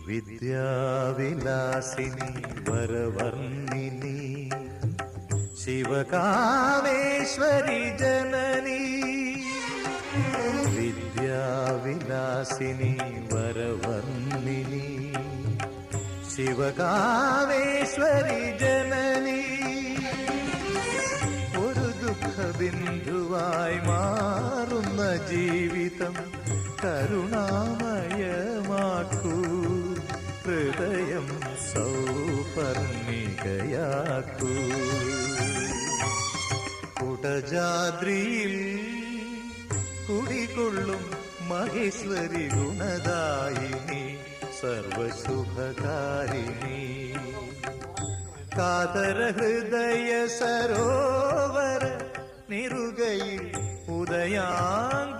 വിദ്യാവിലാസിനി വരവർണ്ണിനി ശിവകാമേശ്വരി ജനനി. വിദ്യാവിലാസിനി വരവർണ്ണിനി ശിവകാമേശ്വരി ജനനി. ഒരു ദുഃഖബിന്ദുവായി മാറുന്ന ജീവിതം കരുണാമയമാക്കൂ, ഹൃദയം സൗപർണികയാക്കൂ. കുടജാദ്രിയിൽ കുടികൊള്ളും മഹേശ്വരി ഗുണദായിനി സർവശുഭകാരിണി. കാതര ഹൃദയ സരോവര നിറുകയിൽ ഉദയാങ്കുലിയാകൂ.